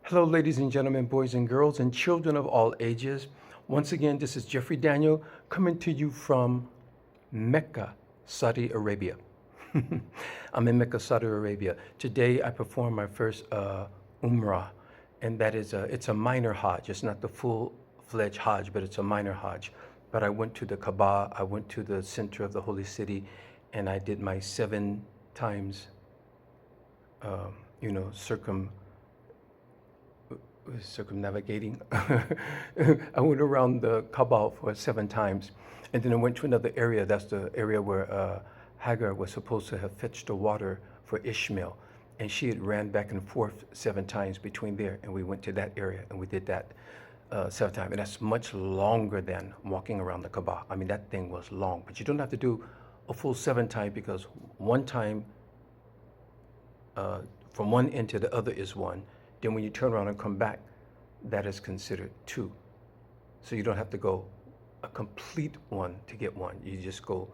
Hello, ladies and gentlemen, boys and girls, and children of all ages. Once again, this is Jeffrey Daniel coming to you from Mecca, Saudi Arabia. I'm in Mecca, Saudi Arabia. Today, I perform my first Umrah, and that is it's a minor Hajj. It's not the full-fledged Hajj, but it's a minor Hajj. But I went to the Kaaba, I went to the center of the holy city, and I did my 7 times, circumnavigating. I went around the Kaaba for 7 times, and then I went to another area. That's the area where Hagar was supposed to have fetched the water for Ishmael, and she had ran back and forth 7 times between there, and we went to that area and we did that 7 times, and that's much longer than walking around the Kaaba. I mean, that thing was long, but you don't have to do a full 7 times because one time from one end to the other is one. Then when you turn around and come back, that is considered two. So you don't have to go a complete one to get one. You just go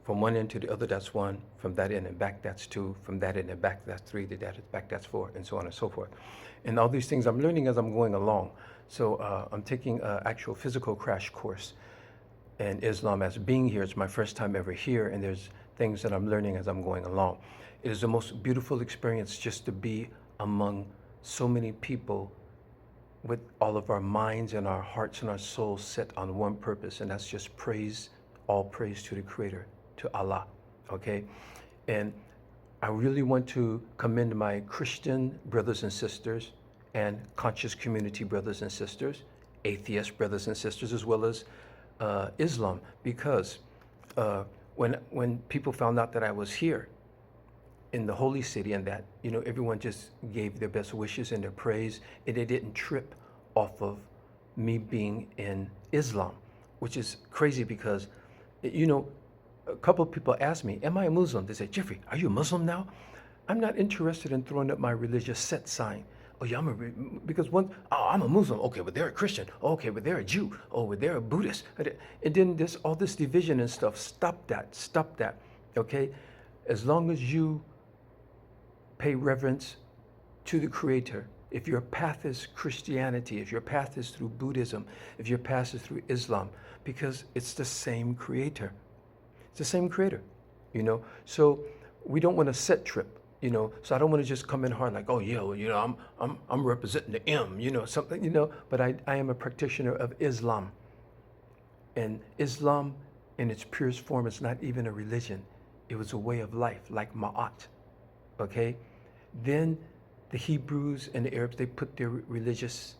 from one end to the other, that's one. From that end and back, that's two. From that end and back, that's three. To that back, that's four, and so on and so forth. And all these things I'm learning as I'm going along. So I'm taking an actual physical crash course in Islam as being here. It's my first time ever here, and there's things that I'm learning as I'm going along. It is the most beautiful experience just to be among so many people with all of our minds and our hearts and our souls set on one purpose, and that's just praise, all praise to the Creator, to Allah, okay? And I really want to commend my Christian brothers and sisters and conscious community brothers and sisters, atheist brothers and sisters, as well as Islam, because when people found out that I was here in the holy city, and that everyone just gave their best wishes and their praise, and they didn't trip off of me being in Islam, which is crazy because a couple of people asked me, am I a Muslim? They said, Jeffrey, are you a Muslim now? I'm not interested in throwing up my religious set sign. Oh yeah, because I'm a Muslim. Okay, but they're a Christian. Okay, but they're a Jew. Oh, but they're a Buddhist. And then there's all this division and stuff. Stop that, okay? As long as you pay reverence to the Creator. If your path is Christianity, if your path is through Buddhism, if your path is through Islam, because it's the same Creator. It's the same Creator, So we don't want to set trip, So I don't want to just come in hard like, oh yeah, well, I'm representing the M, something, But I am a practitioner of Islam, and Islam, in its purest form, is not even a religion. It was a way of life, like Ma'at. Okay, then the Hebrews and the Arabs, they put their religious,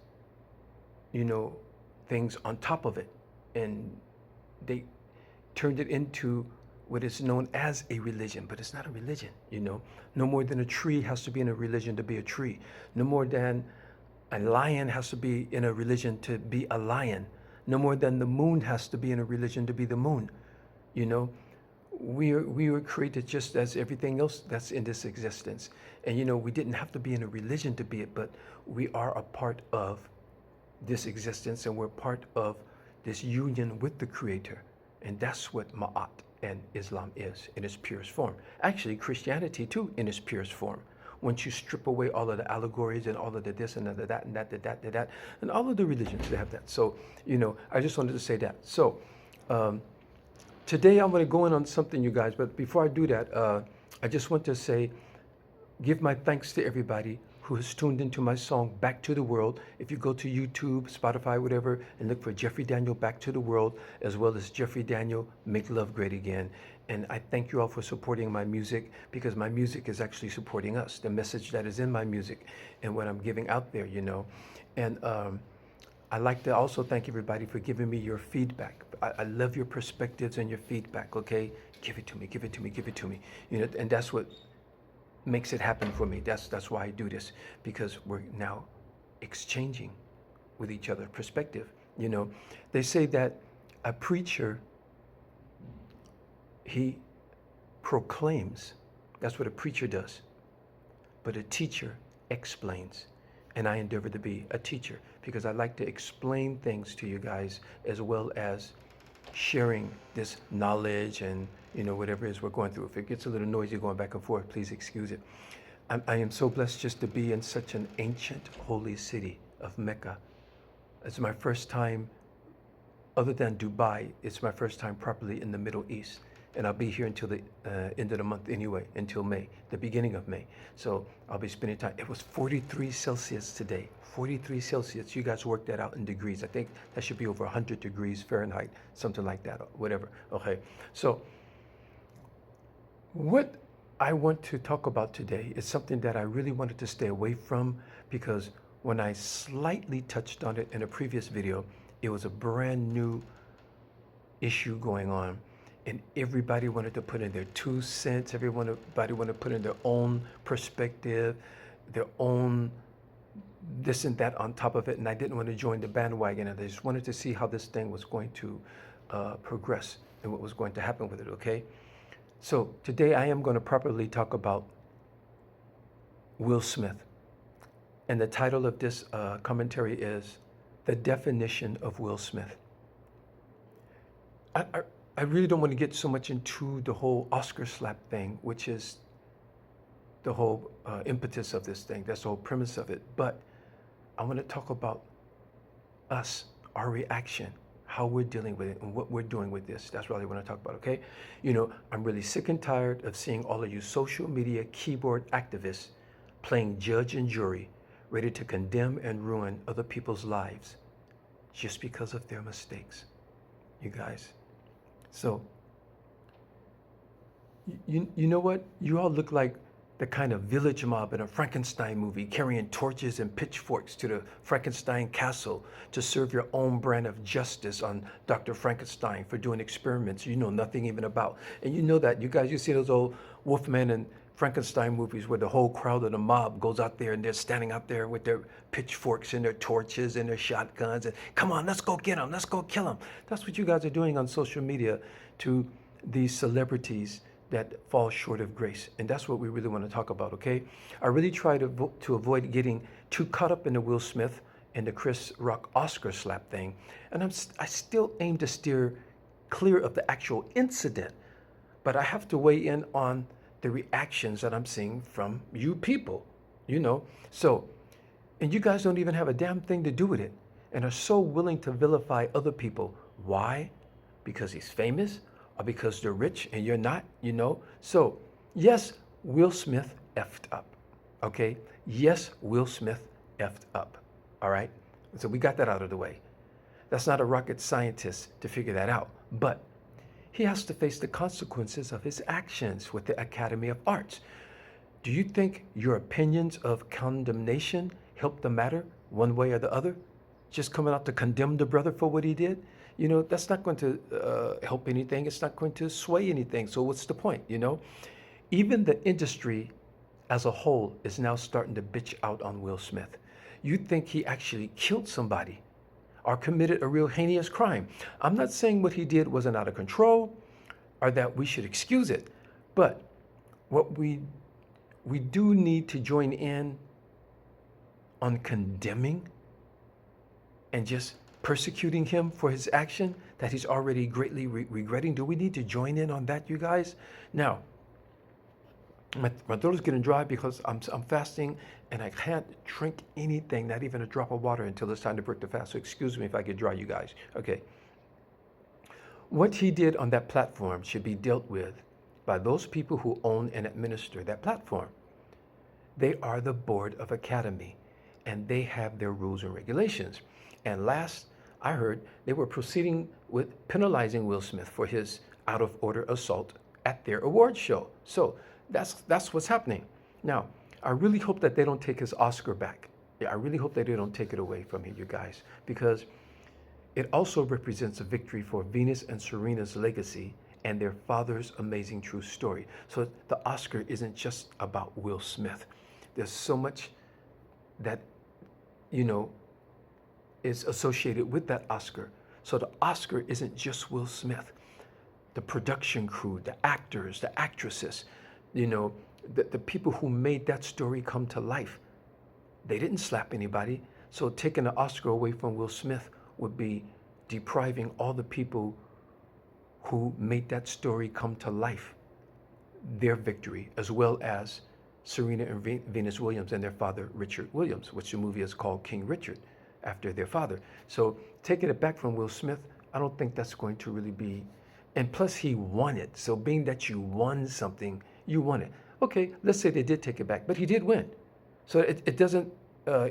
things on top of it, and they turned it into what is known as a religion, but it's not a religion, No more than a tree has to be in a religion to be a tree. No more than a lion has to be in a religion to be a lion. No more than the moon has to be in a religion to be the moon, We were created just as everything else that's in this existence. And we didn't have to be in a religion to be it, but we are a part of this existence, and we're part of this union with the Creator. And that's what Ma'at and Islam is in its purest form. Actually, Christianity too, in its purest form. Once you strip away all of the allegories and all of the this and the that and that, and all of the religions, they have that. So, I just wanted to say that. So, today I'm going to go in on something, you guys, but before I do that, I just want to say, give my thanks to everybody who has tuned into my song, Back to the World. If you go to YouTube, Spotify, whatever, and look for Jeffrey Daniel, Back to the World, as well as Jeffrey Daniel, Make Love Great Again. And I thank you all for supporting my music, because my music is actually supporting us, the message that is in my music and what I'm giving out there, And I'd like to also thank everybody for giving me your feedback. I love your perspectives and your feedback, okay? Give it to me, give it to me, give it to me. And that's what makes it happen for me. That's why I do this, because we're now exchanging with each other perspective. They say that a preacher, he proclaims. That's what a preacher does. But a teacher explains. And I endeavor to be a teacher, because I like to explain things to you guys, as well as sharing this knowledge and whatever it is we're going through. If it gets a little noisy going back and forth, please excuse it. I am so blessed just to be in such an ancient holy city of Mecca. It's my first time, other than Dubai, it's my first time properly in the Middle East. And I'll be here until the end of the month anyway, until May, the beginning of May. So I'll be spending time. It was 43 Celsius today. 43 Celsius. You guys work that out in degrees. I think that should be over 100 degrees Fahrenheit, something like that, or whatever. Okay. So what I want to talk about today is something that I really wanted to stay away from, because when I slightly touched on it in a previous video, it was a brand new issue going on, and everybody wanted to put in their 2 cents. Everybody wanted to put in their own perspective, their own this and that on top of it, and I didn't want to join the bandwagon, and I just wanted to see how this thing was going to progress and what was going to happen with it, okay? So today I am going to properly talk about Will Smith. And the title of this commentary is The Definition of Will Smith. I really don't want to get so much into the whole Oscar slap thing, which is the whole impetus of this thing. That's the whole premise of it. But I want to talk about us, our reaction, how we're dealing with it, and what we're doing with this. That's what I want to talk about, okay? You know, I'm really sick and tired of seeing all of you social media keyboard activists playing judge and jury, ready to condemn and ruin other people's lives just because of their mistakes, you guys. So, you know what? You all look like the kind of village mob in a Frankenstein movie, carrying torches and pitchforks to the Frankenstein castle to serve your own brand of justice on Dr. Frankenstein for doing experiments you know nothing even about. And you know that, you guys, you see those old Wolfman and Frankenstein movies where the whole crowd of the mob goes out there and they're standing out there with their pitchforks and their torches and their shotguns and come on, let's go get them, let's go kill them. That's what you guys are doing on social media to these celebrities that fall short of grace. And that's what we really want to talk about, okay? I really try to avoid getting too caught up in the Will Smith and the Chris Rock Oscar slap thing. And I still aim to steer clear of the actual incident, but I have to weigh in on the reactions that I'm seeing from you people, you know? So, and you guys don't even have a damn thing to do with it and are so willing to vilify other people. Why? Because he's famous? Or because they're rich and you're not, you know? So, yes, Will Smith effed up, okay? Yes, Will Smith effed up, all right? So we got that out of the way. That's not a rocket scientist to figure that out, but he has to face the consequences of his actions with the Academy of Arts. Do you think your opinions of condemnation help the matter one way or the other? Just coming out to condemn the brother for what he did? You know, that's not going to help anything. It's not going to sway anything. So what's the point, you know? Even the industry as a whole is now starting to bitch out on Will Smith. You think he actually killed somebody or committed a real heinous crime. I'm not saying what he did wasn't out of control or that we should excuse it, but what we do need to join in on condemning and just persecuting him for his action that he's already greatly regretting. Do we need to join in on that, you guys? Now, my throat is getting dry because I'm fasting and I can't drink anything, not even a drop of water, until it's time to break the fast. So excuse me if I get dry, you guys. Okay. What he did on that platform should be dealt with by those people who own and administer that platform. They are the Board of Academy, and they have their rules and regulations. And last I heard, they were proceeding with penalizing Will Smith for his out-of-order assault at their award show. So that's what's happening. Now, I really hope that they don't take his Oscar back. Yeah, I really hope that they don't take it away from him, you guys, because it also represents a victory for Venus and Serena's legacy and their father's amazing true story. So the Oscar isn't just about Will Smith. There's so much that, you know, is associated with that Oscar. So the Oscar isn't just Will Smith. The production crew, the actors, the actresses, you know, the people who made that story come to life. They didn't slap anybody. So taking the Oscar away from Will Smith would be depriving all the people who made that story come to life their victory, as well as Serena and Venus Williams and their father, Richard Williams, which the movie is called King Richard, after their father. So taking it back from Will Smith, I don't think that's going to really be, and plus he won it. So being that you won something, you won it. Okay, let's say they did take it back, but he did win. So it doesn't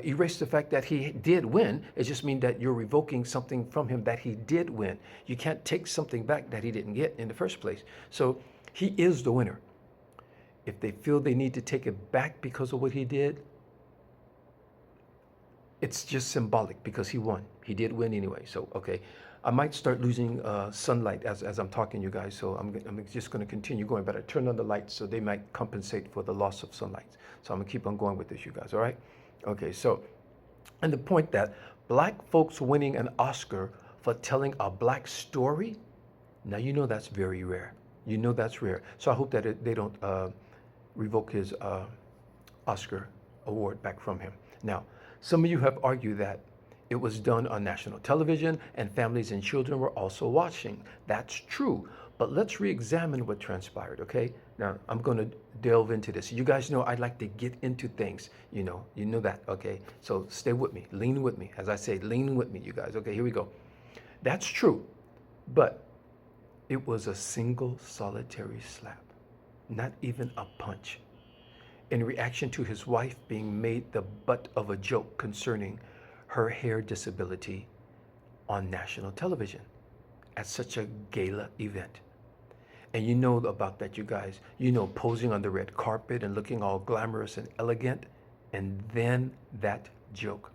erase the fact that he did win. It just means that you're revoking something from him that he did win. You can't take something back that he didn't get in the first place. So he is the winner. If they feel they need to take it back because of what he did, it's just symbolic because he won. He did win anyway. So, okay. I might start losing sunlight as I'm talking to you guys. So I'm just going to continue going, but I turned on the lights so they might compensate for the loss of sunlight. So I'm going to keep on going with this, you guys. All right. Okay. So, and the point that black folks winning an Oscar for telling a black story, now you know that's very rare. You know that's rare. So I hope that they don't revoke his Oscar award back from him. Now, some of you have argued that it was done on national television and families and children were also watching. That's true. But let's re-examine what transpired, okay? Now, I'm going to delve into this. You guys know I like to get into things, you know that, okay? So stay with me, lean with me. As I say, lean with me, you guys. Okay, here we go. That's true. But it was a single solitary slap, not even a punch, in reaction to his wife being made the butt of a joke concerning her hair disability on national television at such a gala event. And you know about that, you guys. You know, posing on the red carpet and looking all glamorous and elegant, and then that joke.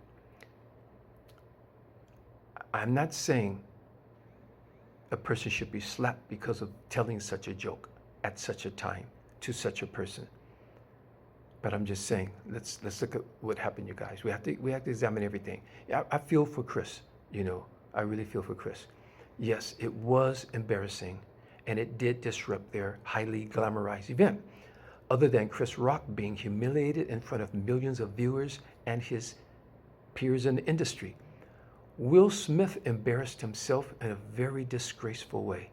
I'm not saying a person should be slapped because of telling such a joke at such a time to such a person. But I'm just saying, let's look at what happened, you guys. We have to examine everything. I feel for Chris, you know. I really feel for Chris. Yes, it was embarrassing, and it did disrupt their highly glamorized event. Other than Chris Rock being humiliated in front of millions of viewers and his peers in the industry, Will Smith embarrassed himself in a very disgraceful way.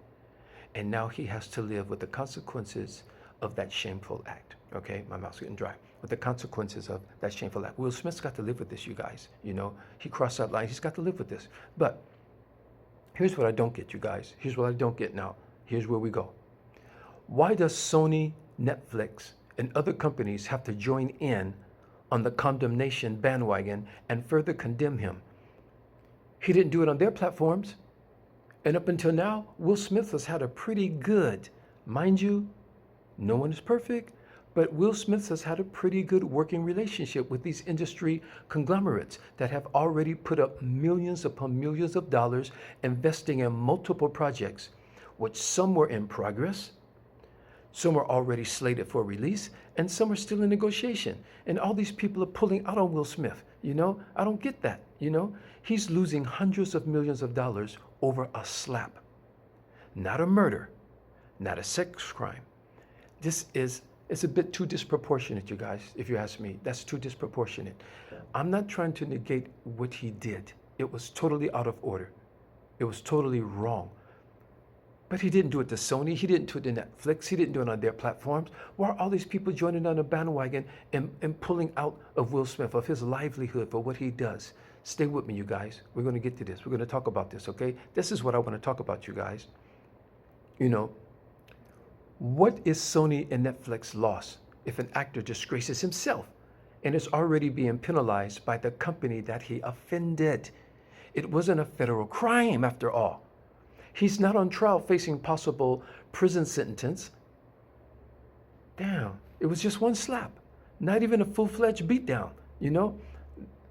And now he has to live with the consequences of that shameful act. Okay, my mouth's getting dry. With the consequences of that shameful act. Will Smith's got to live with this, you guys. You know, he crossed that line. He's got to live with this. But here's what I don't get, you guys. Here's what I don't get now. Here's where we go. Why does Sony, Netflix, and other companies have to join in on the condemnation bandwagon and further condemn him? He didn't do it on their platforms. And up until now, Will Smith has had a pretty good, mind you, no one is perfect, but Will Smith has had a pretty good working relationship with these industry conglomerates that have already put up millions upon millions of dollars investing in multiple projects, which some were in progress, some are already slated for release, and some are still in negotiation. And all these people are pulling out on Will Smith. You know, I don't get that. You know, he's losing hundreds of millions of dollars over a slap, not a murder, not a sex crime. It's a bit too disproportionate, you guys, if you ask me. That's too disproportionate. I'm not trying to negate what he did. It was totally out of order. It was totally wrong. But he didn't do it to Sony. He didn't do it to Netflix. He didn't do it on their platforms. Why are all these people joining on a bandwagon and pulling out of Will Smith, of his livelihood for what he does? Stay with me, you guys. We're going to get to this. We're going to talk about this, okay? This is what I want to talk about, you guys. You know, what is Sony and Netflix loss if an actor disgraces himself and is already being penalized by the company that he offended? It wasn't a federal crime after all. He's not on trial facing possible prison sentence. Damn, it was just one slap, not even a full-fledged beatdown, you know?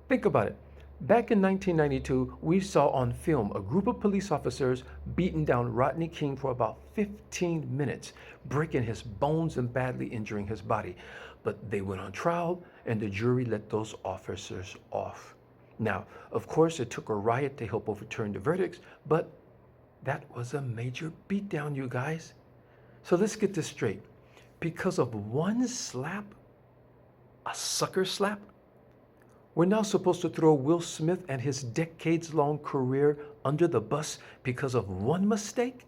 Think about it. Back in 1992, we saw on film a group of police officers beating down Rodney King for about 15 minutes, breaking his bones and badly injuring his body. But they went on trial and the jury let those officers off. Now, of course, it took a riot to help overturn the verdicts, but that was a major beatdown, you guys. So let's get this straight. Because of one slap, a sucker slap, we're now supposed to throw Will Smith and his decades-long career under the bus because of one mistake?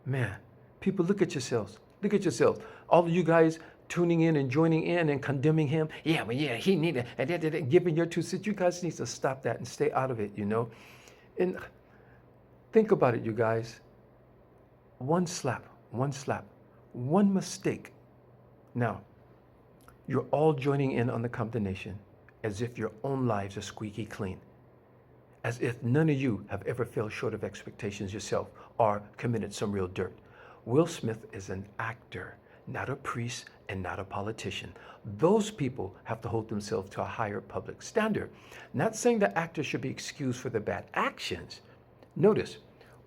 Man, people, look at yourselves. Look at yourselves. All of you guys tuning in and joining in and condemning him. Yeah, well, yeah, he needed, and giving your 2 cents. You guys need to stop that and stay out of it, you know? And think about it, you guys. One slap, one mistake. Now, you're all joining in on the condemnation as if your own lives are squeaky clean, as if none of you have ever fell short of expectations yourself or committed some real dirt. Will Smith is an actor, not a priest and not a politician. Those people have to hold themselves to a higher public standard. Not saying that actors should be excused for their bad actions. Notice,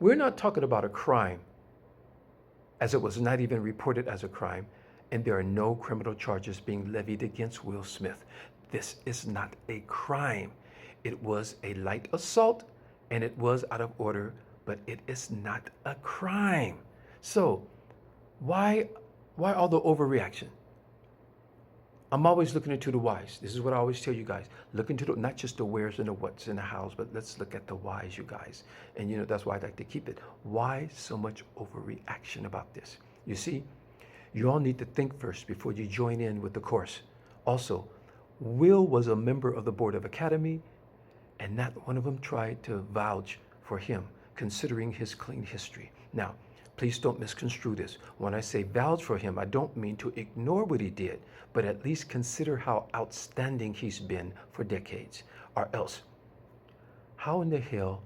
we're not talking about a crime, as it was not even reported as a crime, and there are no criminal charges being levied against Will Smith. This is not a crime. It was a light assault, and it was out of order, but it is not a crime. So, why all the overreaction? I'm always looking into the whys. This is what I always tell you guys. Look into the, not just the wheres and the what's in the house, but let's look at the whys, you guys. And you know, that's why I like to keep it. Why so much overreaction about this? You see, you all need to think first before you join in with the course. Also, Will was a member of the Board of Academy, and not one of them tried to vouch for him, considering his clean history. Now, please don't misconstrue this. When I say vouch for him, I don't mean to ignore what he did, but at least consider how outstanding he's been for decades. Or else, how in the hell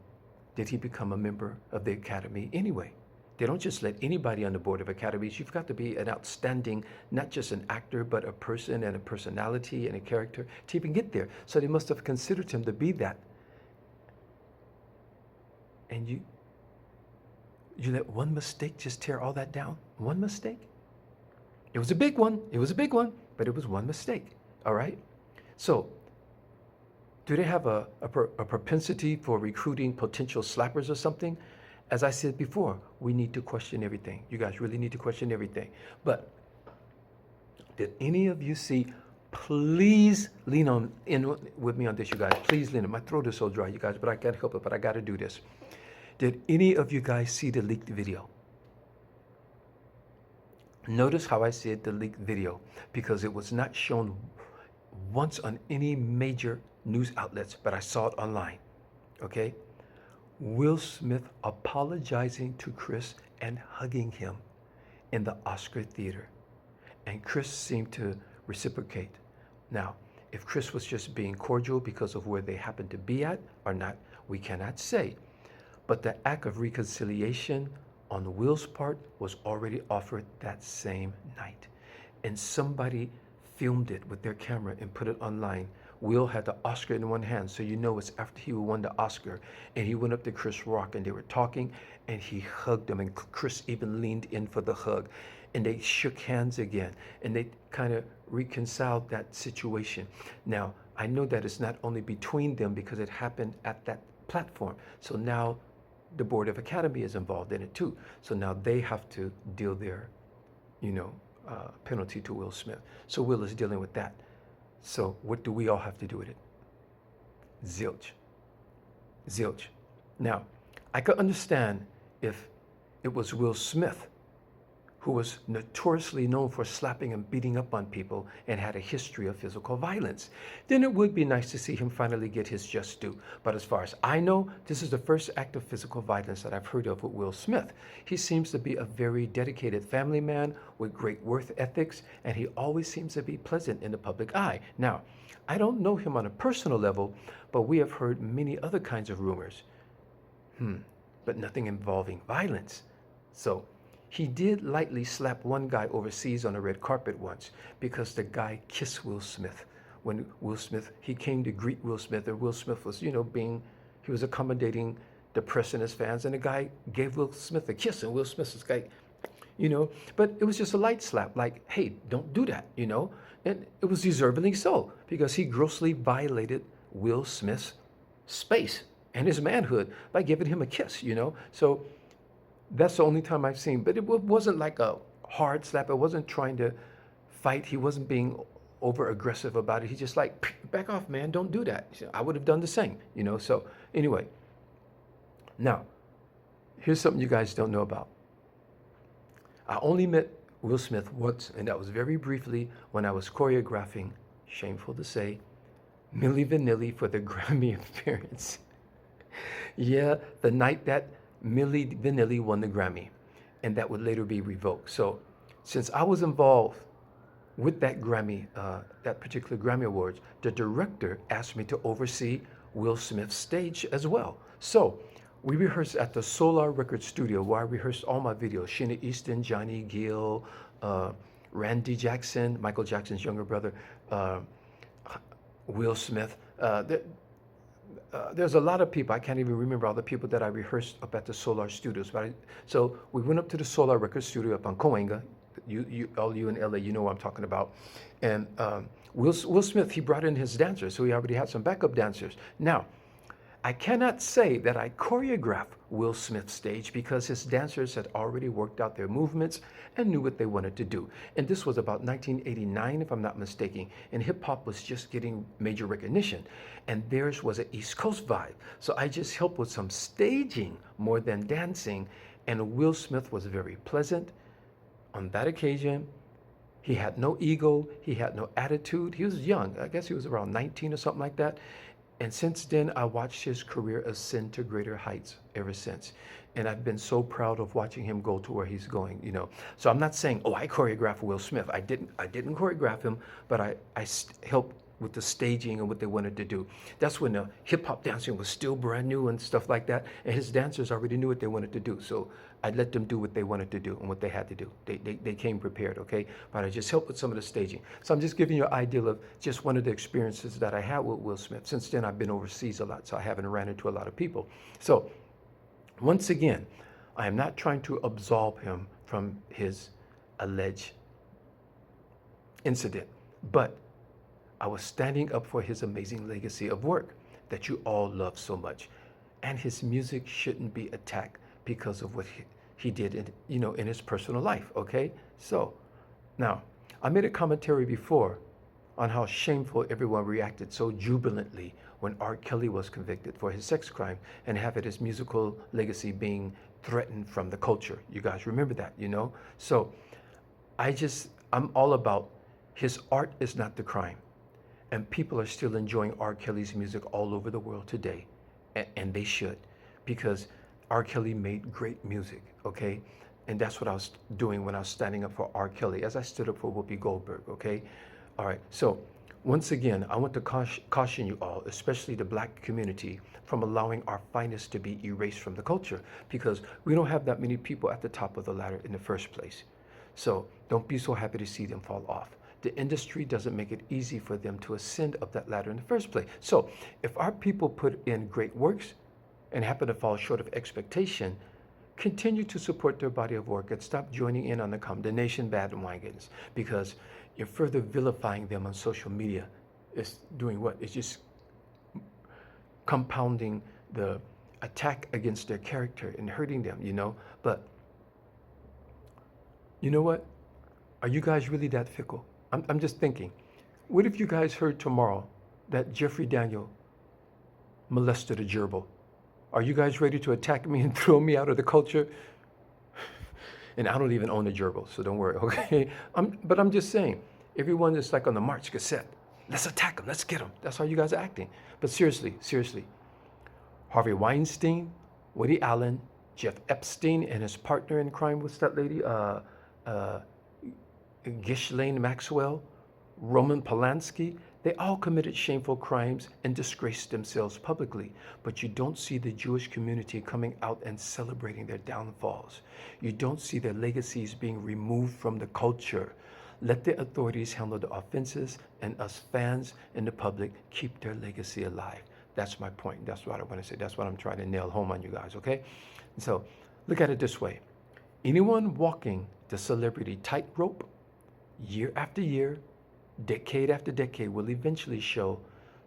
did he become a member of the Academy anyway? They don't just let anybody on the Board of Academies. You've got to be an outstanding, not just an actor, but a person and a personality and a character to even get there. So they must have considered him to be that. And you let one mistake just tear all that down? One mistake? It was a big one. It was a big one, but it was one mistake. All right? So, do they have a propensity for recruiting potential slappers or something? As I said before, we need to question everything. You guys really need to question everything. But did any of you see, please lean on in with me on this, you guys. Please lean in. My throat is so dry, you guys, but I can't help it, but I got to do this. Did any of you guys see the leaked video? Notice how I said the leaked video, because it was not shown once on any major news outlets, but I saw it online, okay? Will Smith apologizing to Chris and hugging him in the Oscar theater. And Chris seemed to reciprocate. Now, if Chris was just being cordial because of where they happened to be at or not, we cannot say. But the act of reconciliation on Will's part was already offered that same night. And somebody filmed it with their camera and put it online. Will had the Oscar in one hand, so you know it's after he won the Oscar. And he went up to Chris Rock and they were talking and he hugged him, and Chris even leaned in for the hug. And they shook hands again and they kind of reconciled that situation. Now, I know that it's not only between them because it happened at that platform. So now the Board of Academy is involved in it too. So now they have to deal their, penalty to Will Smith. So Will is dealing with that. So what do we all have to do with it? Zilch. Zilch. Now, I could understand if it was Will Smith, who was notoriously known for slapping and beating up on people and had a history of physical violence. Then it would be nice to see him finally get his just due. But as far as I know, this is the first act of physical violence that I've heard of with Will Smith. He seems to be a very dedicated family man with great work ethics, and he always seems to be pleasant in the public eye. Now, I don't know him on a personal level, but we have heard many other kinds of rumors. But nothing involving violence. So, he did lightly slap one guy overseas on a red carpet once because the guy kissed Will Smith. When Will Smith, he came to greet Will Smith, and Will Smith was, he was accommodating the press and his fans, and the guy gave Will Smith a kiss, and Will Smith was like, but it was just a light slap, like, hey, don't do that, and it was deservedly so, because he grossly violated Will Smith's space and his manhood by giving him a kiss, So that's the only time I've seen, but it wasn't like a hard slap. It wasn't trying to fight. He wasn't being over aggressive about it. He just like, back off, man, don't do that. I would have done the same, So anyway, now, here's something you guys don't know about. I only met Will Smith once, and that was very briefly when I was choreographing, shameful to say, Milli Vanilli for the Grammy appearance. Yeah, the night that Milli Vanilli won the Grammy, and that would later be revoked. So, since I was involved with that Grammy, that particular Grammy Awards, the director asked me to oversee Will Smith's stage as well. So, we rehearsed at the Solar Record Studio, where I rehearsed all my videos. Sheena Easton, Johnny Gill, Randy Jackson, Michael Jackson's younger brother, uh, Will Smith. There's a lot of people. I can't even remember all the people that I rehearsed up at the Solar Studios. So we went up to the Solar Record Studio up on Coenga. All you in LA, you know what I'm talking about. And Will Smith, he brought in his dancers, so he already had some backup dancers. Now, I cannot say that I choreographed Will Smith's stage because his dancers had already worked out their movements and knew what they wanted to do. And this was about 1989, if I'm not mistaken, and hip hop was just getting major recognition. And theirs was an East Coast vibe. So I just helped with some staging more than dancing. And Will Smith was very pleasant on that occasion. He had no ego, he had no attitude. He was young. I guess he was around 19 or something like that. And since then, I watched his career ascend to greater heights ever since. And I've been so proud of watching him go to where he's going, you know. So I'm not saying, oh, I choreographed Will Smith. I didn't choreograph him, but I helped with the staging and what they wanted to do. That's when the hip hop dancing was still brand new and stuff like that. And his dancers already knew what they wanted to do. So I let them do what they wanted to do and what they had to do. They came prepared, okay? But I just helped with some of the staging. So I'm just giving you an idea of just one of the experiences that I had with Will Smith. Since then, I've been overseas a lot, so I haven't ran into a lot of people. So once again, I am not trying to absolve him from his alleged incident, but I was standing up for his amazing legacy of work that you all love so much. And his music shouldn't be attacked because of what he did in his personal life, okay? So, now, I made a commentary before on how shameful everyone reacted so jubilantly when R. Kelly was convicted for his sex crime and have his musical legacy being threatened from the culture. You guys remember that, you know? So, I'm all about his art is not the crime. And people are still enjoying R. Kelly's music all over the world today. And they should, because R. Kelly made great music, okay? And that's what I was doing when I was standing up for R. Kelly, as I stood up for Whoopi Goldberg, okay? All right, so once again, I want to caution you all, especially the black community, from allowing our finest to be erased from the culture, because we don't have that many people at the top of the ladder in the first place. So don't be so happy to see them fall off. The industry doesn't make it easy for them to ascend up that ladder in the first place. So if our people put in great works and happen to fall short of expectation, continue to support their body of work and stop joining in on the condemnation bandwagons, because you're further vilifying them on social media. It's doing what? It's just compounding the attack against their character and hurting them, you know? But you know what? Are you guys really that fickle? I'm just thinking, what if you guys heard tomorrow that Jeffrey Daniel molested a gerbil? Are you guys ready to attack me and throw me out of the culture? And I don't even own a gerbil, so don't worry, okay? But I'm just saying, everyone is like on the March cassette. Let's attack them, let's get them. That's how you guys are acting. But seriously, Harvey Weinstein, Woody Allen, Jeff Epstein, and his partner in crime, what's that lady? Ghislaine Maxwell, Roman Polanski, they all committed shameful crimes and disgraced themselves publicly. But you don't see the Jewish community coming out and celebrating their downfalls. You don't see their legacies being removed from the culture. Let the authorities handle the offenses, and us fans and the public keep their legacy alive. That's my point. That's what I want to say. That's what I'm trying to nail home on you guys, okay? So look at it this way. Anyone walking the celebrity tightrope year after year, decade after decade, will eventually show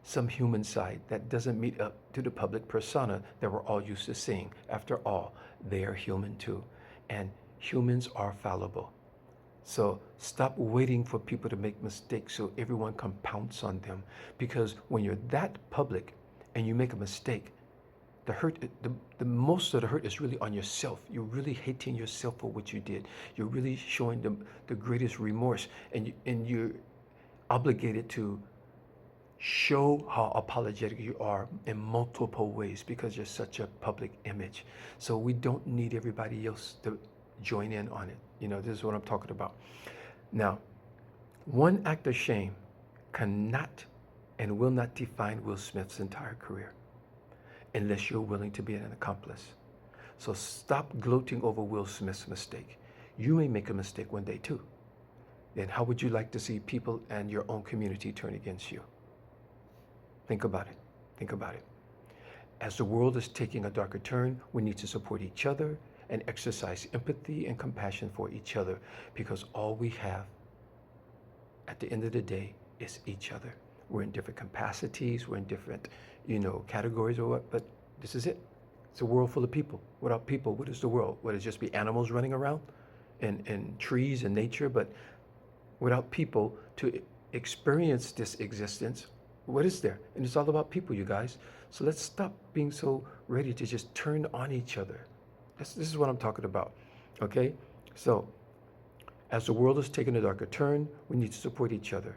some human side that doesn't meet up to the public persona that we're all used to seeing. After all, they are human too. And humans are fallible. So stop waiting for people to make mistakes so everyone can pounce on them. Because when you're that public and you make a mistake, The hurt, the most of the hurt is really on yourself. You're really hating yourself for what you did. You're really showing the greatest remorse, and you're obligated to show how apologetic you are in multiple ways because you're such a public image. So we don't need everybody else to join in on it. This is what I'm talking about. Now, one act of shame cannot and will not define Will Smith's entire career unless you're willing to be an accomplice. So stop gloating over Will Smith's mistake. You may make a mistake one day too. Then how would you like to see people and your own community turn against you? Think about it. Think about it. As the world is taking a darker turn, we need to support each other and exercise empathy and compassion for each other, because all we have at the end of the day is each other. We're in different capacities, we're in different, categories or what, but this is it. It's a world full of people. Without people, what is the world? Would it just be animals running around and trees and nature? But without people to experience this existence, what is there? And it's all about people, you guys. So let's stop being so ready to just turn on each other. This is what I'm talking about, okay? So as the world is taking a darker turn, we need to support each other.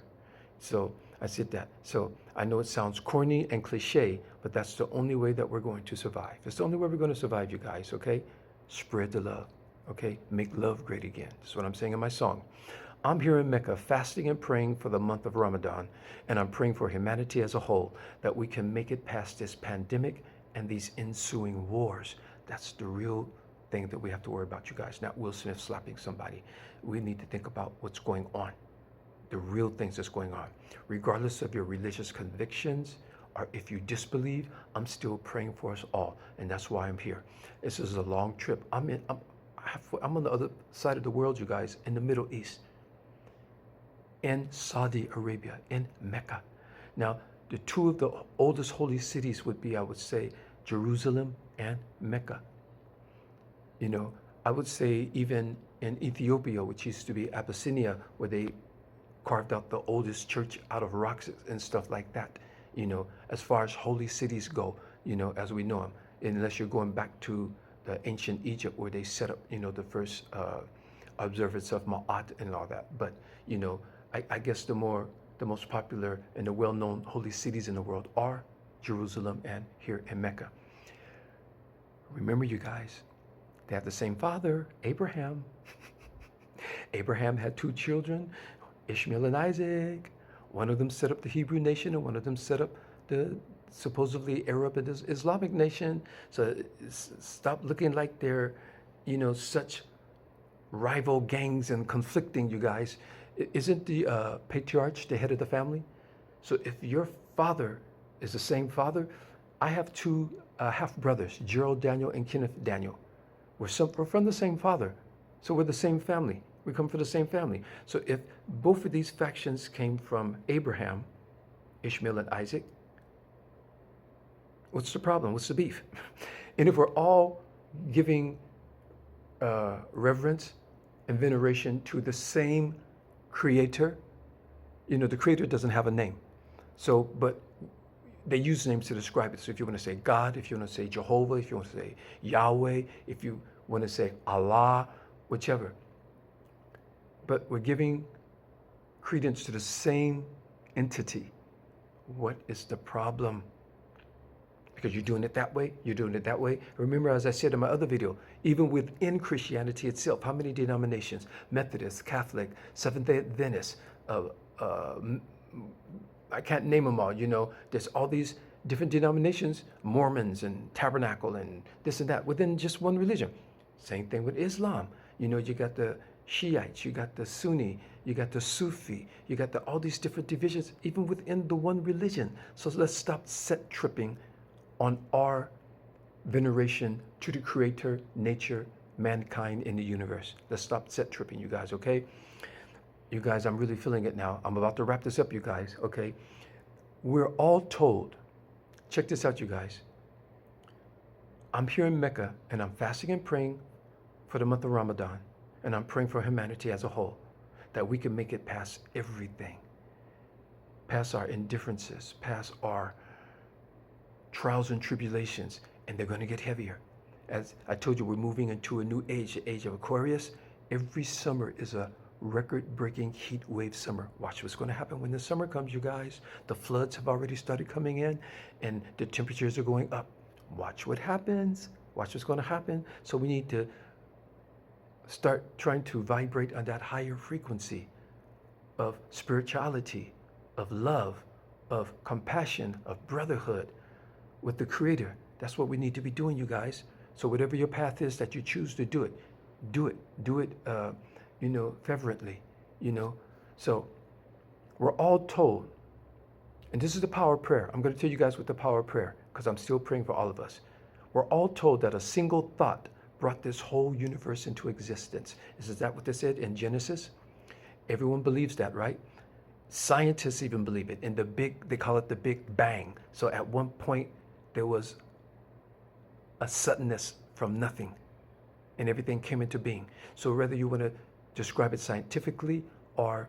So I said that. So I know it sounds corny and cliche, but that's the only way that we're going to survive. It's the only way we're going to survive, you guys, okay? Spread the love, okay? Make love great again. That's what I'm saying in my song. I'm here in Mecca fasting and praying for the month of Ramadan, and I'm praying for humanity as a whole, that we can make it past this pandemic and these ensuing wars. That's the real thing that we have to worry about, you guys, not Will Smith slapping somebody. We need to think about what's going on, the real things that's going on. Regardless of your religious convictions, or if you disbelieve, I'm still praying for us all, and that's why I'm here. This is a long trip. I'm on the other side of the world, you guys, in the Middle East, in Saudi Arabia, in Mecca. Now, the two of the oldest holy cities would be, I would say, Jerusalem and Mecca. I would say even in Ethiopia, which used to be Abyssinia, where they carved out the oldest church out of rocks and stuff like that, as far as holy cities go, as we know them, unless you're going back to the ancient Egypt where they set up, the first observance of Ma'at and all that. But, I guess the most popular and the well-known holy cities in the world are Jerusalem and here in Mecca. Remember, you guys, they have the same father, Abraham. Abraham had two children, Ishmael and Isaac. One of them set up the Hebrew nation, and one of them set up the supposedly Arab and Islamic nation. So stop looking like they're, such rival gangs and conflicting, you guys. Isn't the patriarch the head of the family? So if your father is the same father, I have two half brothers, Gerald Daniel and Kenneth Daniel. We're from the same father, so we're the same family. We come from the same family. So if both of these factions came from Abraham, Ishmael and Isaac, what's the problem? What's the beef? And if we're all giving reverence and veneration to the same creator, the creator doesn't have a name. So, but they use names to describe it. So if you want to say God, if you want to say Jehovah, if you want to say Yahweh, if you want to say Allah, whichever. But we're giving credence to the same entity. What is the problem? Because you're doing it that way, you're doing it that way. Remember, as I said in my other video, even within Christianity itself, how many denominations? Methodist, Catholic, Seventh-day Adventist, I can't name them all, there's all these different denominations, Mormons and Tabernacle and this and that, within just one religion. Same thing with Islam. You got the Shiites, you got the Sunni, you got the Sufi, you got all these different divisions, even within the one religion. So let's stop set tripping on our veneration to the creator, nature, mankind in the universe. Let's stop set tripping, you guys, okay? You guys, I'm really feeling it now. I'm about to wrap this up, you guys, okay? We're all told, check this out, you guys. I'm here in Mecca, and I'm fasting and praying for the month of Ramadan, and I'm praying for humanity as a whole, that we can make it past everything, past our indifferences, past our trials and tribulations, and they're going to get heavier. As I told you, we're moving into a new age, the age of Aquarius. Every summer is a record-breaking heat wave summer. Watch what's going to happen when the summer comes, you guys. The floods have already started coming in, and the temperatures are going up. Watch what happens. Watch what's going to happen. So we need to start trying to vibrate on that higher frequency of spirituality, of love, of compassion, of brotherhood with the Creator. That's what we need to be doing, you guys. So whatever your path is that you choose to do it, do it. Do it, fervently, So we're all told, and this is the power of prayer. I'm going to tell you guys what the power of prayer, because I'm still praying for all of us. We're all told that a single thought brought this whole universe into existence. Is that what they said in Genesis? Everyone believes that, right? Scientists even believe it. In they call it the Big Bang. So at one point, there was a suddenness from nothing, and everything came into being. So whether you want to describe it scientifically or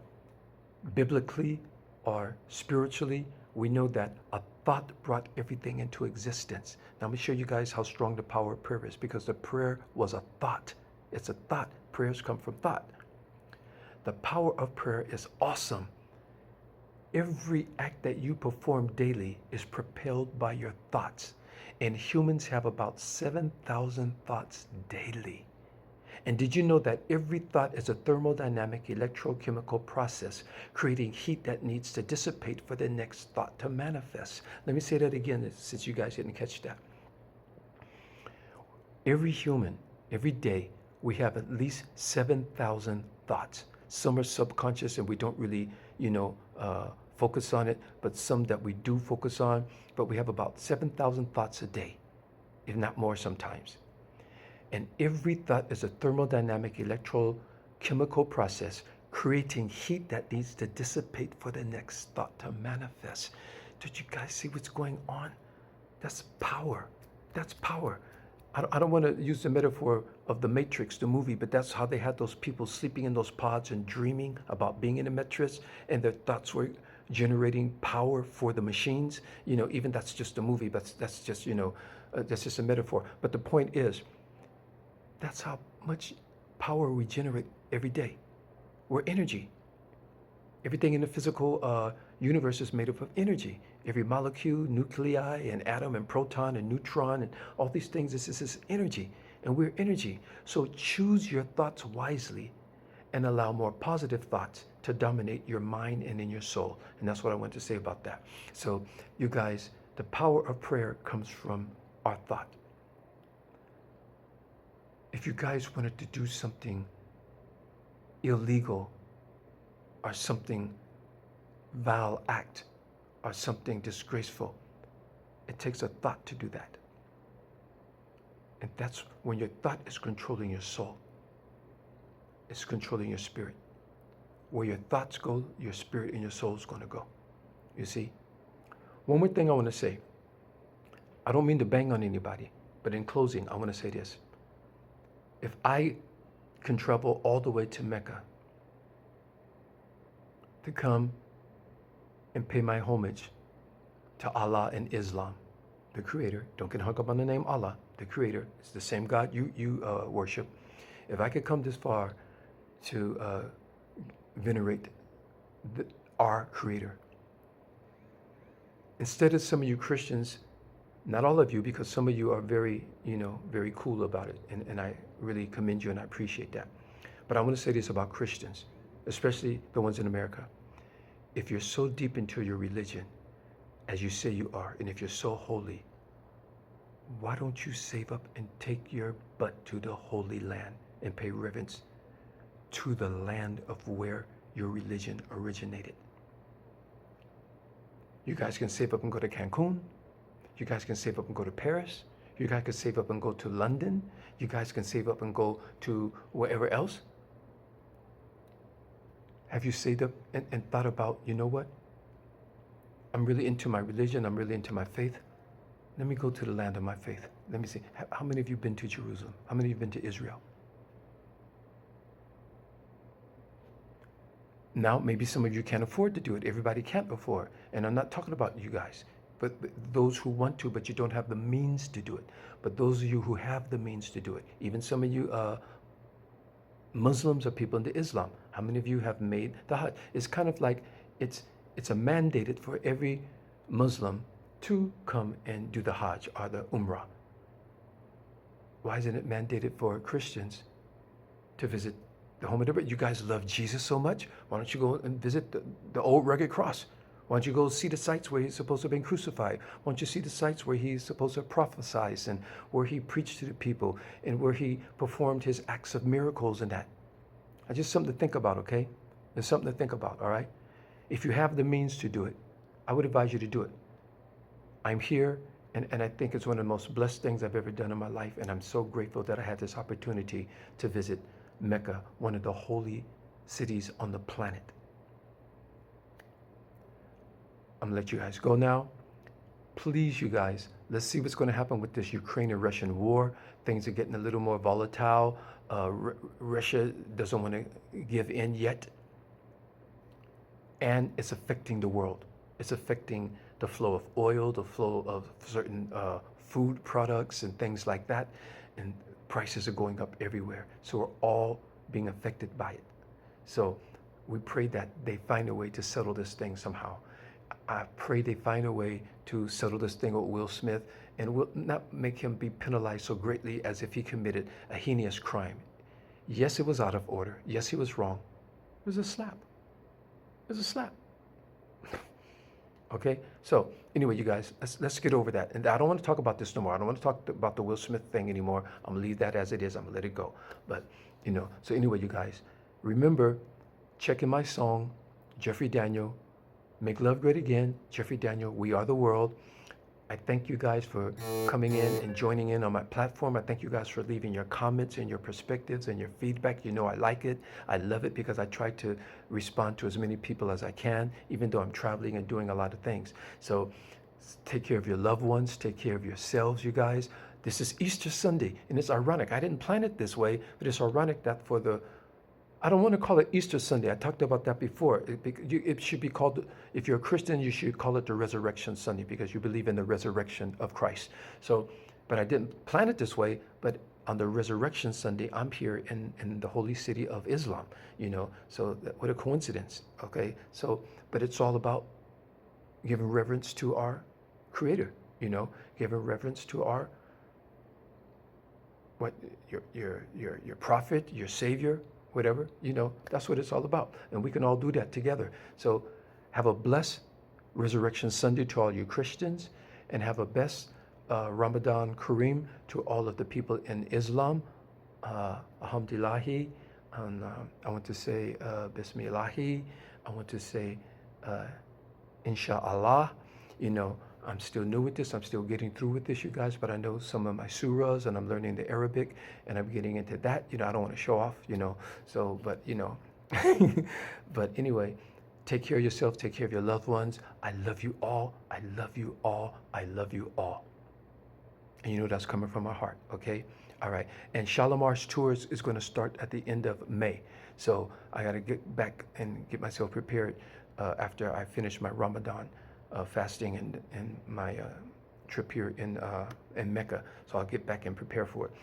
biblically or spiritually, we know that a thought brought everything into existence. Now, let me show you guys how strong the power of prayer is, because the prayer was a thought. It's a thought. Prayers come from thought. The power of prayer is awesome. Every act that you perform daily is propelled by your thoughts. And humans have about 7,000 thoughts daily. And did you know that every thought is a thermodynamic electrochemical process, creating heat that needs to dissipate for the next thought to manifest? Let me say that again, since you guys didn't catch that. Every human, every day, we have at least 7,000 thoughts. Some are subconscious and we don't really, focus on it, but some that we do focus on. But we have about 7,000 thoughts a day, if not more sometimes. And every thought is a thermodynamic electrochemical process, creating heat that needs to dissipate for the next thought to manifest. Did you guys see what's going on? That's power. That's power. I don't want to use the metaphor of the Matrix, the movie, but that's how they had those people sleeping in those pods and dreaming about being in a mattress, and their thoughts were generating power for the machines. Even that's just a movie, but that's just a metaphor. But the point is, that's how much power we generate every day. We're energy. Everything in the physical universe is made up of energy. Every molecule, nuclei, and atom, and proton, and neutron, and all these things, this is energy. And we're energy. So choose your thoughts wisely and allow more positive thoughts to dominate your mind and in your soul. And that's what I want to say about that. So you guys, the power of prayer comes from our thought. If you guys wanted to do something illegal or something vile act or something disgraceful, it takes a thought to do that. And that's when your thought is controlling your soul. It's controlling your spirit. Where your thoughts go, your spirit and your soul is going to go. You see? One more thing I want to say. I don't mean to bang on anybody, but in closing, I want to say this. If I can travel all the way to Mecca to come and pay my homage to Allah and Islam, the Creator, don't get hung up on the name Allah, the Creator, it's the same God you worship. If I could come this far to venerate our Creator, instead of some of you Christians, not all of you, because some of you are very, very cool about it, and I really commend you and I appreciate that. But I want to say this about Christians, especially the ones in America. If you're so deep into your religion, as you say you are, and if you're so holy, why don't you save up and take your butt to the Holy Land and pay reverence to the land of where your religion originated? You guys can save up and go to Cancun. You guys can save up and go to Paris. You guys can save up and go to London. You guys can save up and go to wherever else. Have you saved up and thought about, you know what? I'm really into my religion. I'm really into my faith. Let me go to the land of my faith. Let me see. How many of you been to Jerusalem? How many of you been to Israel? Now, maybe some of you can't afford to do it. Everybody can't afford. And I'm not talking about you guys. but those who want to, but you don't have the means to do it. But those of you who have the means to do it, even some of you Muslims or people into Islam, how many of you have made the Hajj? It's kind of like it's a mandated for every Muslim to come and do the Hajj or the Umrah. Why isn't it mandated for Christians to visit the home of the Lord? You guys love Jesus so much. Why don't you go and visit the old rugged cross? Why don't you go see the sites where he's supposed to have been crucified? Why don't you see the sites where he's supposed to have prophesied and where he preached to the people and where he performed his acts of miracles and that? It's just something to think about, okay? It's something to think about, all right? If you have the means to do it, I would advise you to do it. I'm here, and I think it's one of the most blessed things I've ever done in my life, and I'm so grateful that I had this opportunity to visit Mecca, one of the holy cities on the planet. I'm gonna let you guys go now. Please, you guys, let's see what's going to happen with this Ukraine and Russian war. Things are getting a little more volatile. Russia doesn't want to give in yet. And it's affecting the world. It's affecting the flow of oil, the flow of certain food products and things like that. And prices are going up everywhere. So we're all being affected by it. So we pray that they find a way to settle this thing somehow. I pray they find a way to settle this thing with Will Smith and will not make him be penalized so greatly as if he committed a heinous crime. Yes, it was out of order. Yes, he was wrong. It was a slap. It was a slap. Okay? So, anyway, you guys, let's get over that. And I don't want to talk about this no more. I don't want to talk about the Will Smith thing anymore. I'm going to leave that as it is. I'm going to let it go. But, so anyway, you guys, remember, check in my song, Jeffrey Daniel, Make Love Great Again, Jeffrey Daniel, We Are the World. I thank you guys for coming in and joining in on my platform. I thank you guys for leaving your comments and your perspectives and your feedback. You know I like it. I love it because I try to respond to as many people as I can, even though I'm traveling and doing a lot of things. So take care of your loved ones. Take care of yourselves, you guys. This is Easter Sunday, and it's ironic. I didn't plan it this way, but it's ironic that I don't want to call it Easter Sunday. I talked about that before. It should be called, if you're a Christian, you should call it the Resurrection Sunday because you believe in the resurrection of Christ. So, but I didn't plan it this way, but on the Resurrection Sunday, I'm here in the holy city of Islam, so what a coincidence, okay? So, but it's all about giving reverence to our Creator, giving reverence to our, your prophet, your Savior, whatever, that's what it's all about. And we can all do that together. So have a blessed Resurrection Sunday to all you Christians, and have a best Ramadan Kareem to all of the people in Islam. Alhamdulillahi. And I want to say Bismillahi. I want to say Insha'Allah. I'm still new with this. I'm still getting through with this, you guys, but I know some of my surahs and I'm learning the Arabic and I'm getting into that. I don't want to show off, so, but, but anyway, take care of yourself. Take care of your loved ones. I love you all. I love you all. I love you all. And that's coming from my heart, okay? All right. And Shalomar's tours is going to start at the end of May. So I got to get back and get myself prepared after I finish my Ramadan fasting and my trip here in Mecca. So I'll get back and prepare for it.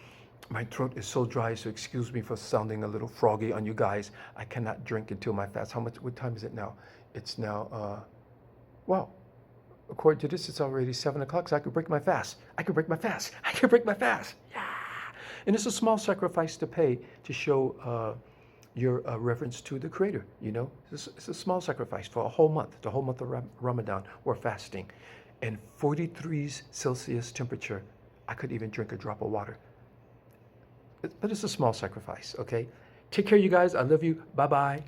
My throat is so dry, so excuse me for sounding a little froggy on you guys. I cannot drink until my fast. What time is it now? It's now, wow. According to this, it's already 7 o'clock, so I could break my fast. I could break my fast. I could break my fast. Yeah. And it's a small sacrifice to pay to show your reverence to the Creator, It's a small sacrifice for a whole month, the whole month of Ramadan, we're fasting. And 43 Celsius temperature, I couldn't even drink a drop of water. But it's a small sacrifice, okay? Take care, you guys. I love you. Bye-bye.